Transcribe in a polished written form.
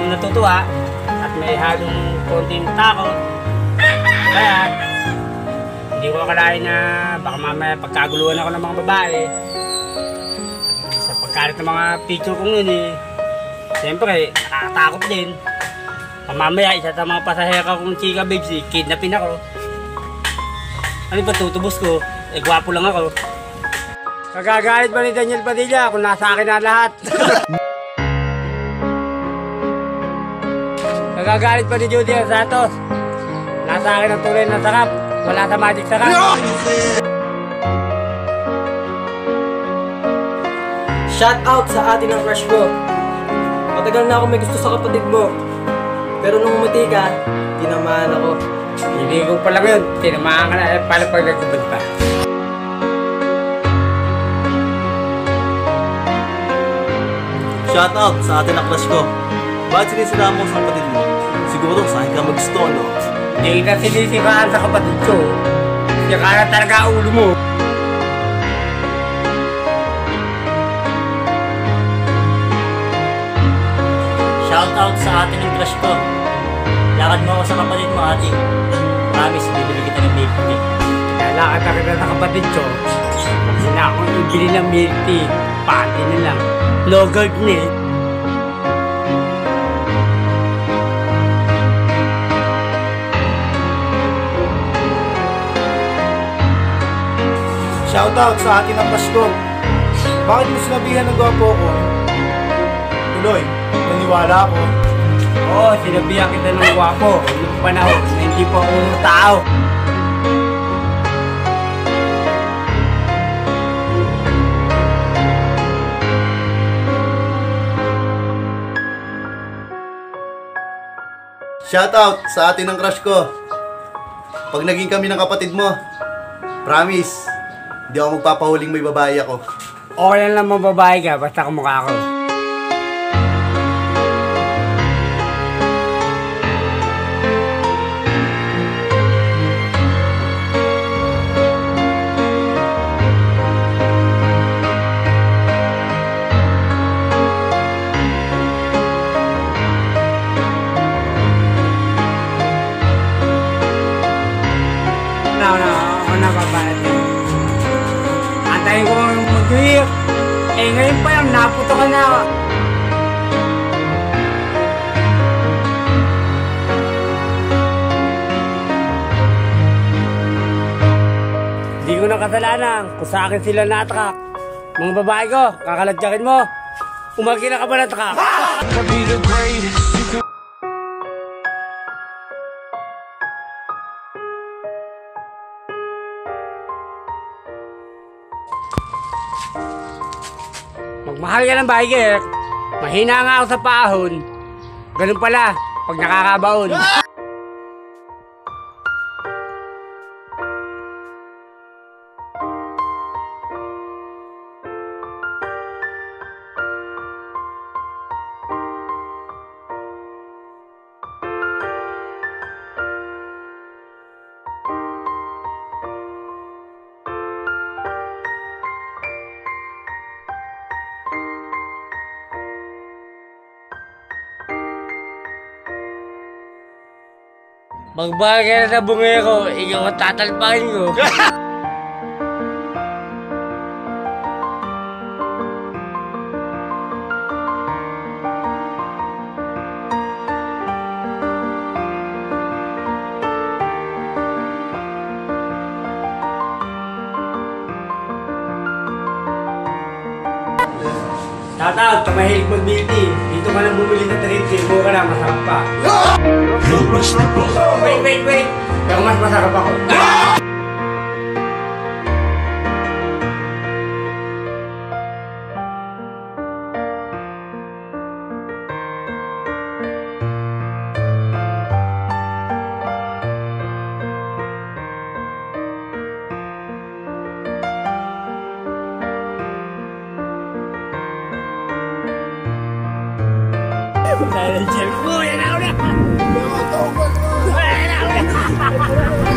Natutuwa at may halong konting takot, kaya hindi ko akalain na baka mamaya pagkaguluhan ako ng mga babae sa pagkalit ng mga picture kong yun siyempre nakakatakot din. Mamaya isa sa mga pasahera kong chika babes kidnapin ako. Ano ba tutubos ko? Gwapo lang ako. Kagagalit ba ni Daniel Padilla kung nasa akin na lahat? Nagagalit pa ni Judy Santos. Nasa akin ang tunay na sarap. Wala sa magic sarap. Shout out sa atin ng crush ko. Matagal na ako may gusto sa kapatid mo. Pero nung umati ka, tinamaan ako. Hindi ko pa lang yun. Tinamaan ka na. Paano pag nagkubad pa? Shout out sa atin ng crush ko. Bakit sinisira mo sa kapatid mo? Siguro sa akin ka mag-gusto, no? Hindi ka sinisiraan sa kapatid ko. Sira na talaga ang ulo mo. Shout out sa atin ng crush ko. Lakad mo ako sa kapatid mo, ate. Promise, bibili kita ng milk tea. Lalakad na kita sa kapatid ko. Kasi na akong ibili ng milk tea. Pati na lang. Logard na eh. Shoutout sa atin ng Pasko. Bakit mo sinabihan ng gwapo ko? Tuloy, naniwala ako. Oo, sinabihan kita ng gwapo. Noong panahon na hindi pa ako tao. Shoutout sa atin ng crush ko. Pag naging kami ng kapatid mo, promise, hindi ako magpapahuling may babae ako. Okay lang mga babae ka, basta kamukha ko. Ako na babae. Antayin ko mag-iik. Ngayon pa lang, naputo ka na. Hindi ko na kasalanan kung sa akin sila na-attract. Mga babae ko, kakaladyakin mo. Umagi na ka ba na-attract? Magmahal ka ng biker. Mahina nga ako sa paahon. Ganun pala, pag nakakabaon. Magbagay na sa bungero, ikaw ang tatalpakin ko. Shoutout, mahilig mag-beauty. Dito ka lang bumili sa trade, mo ka na, masarap pa. Wait. Pero mas masarap ako. Dahil, Jeff, yan ako na! Yan ako na!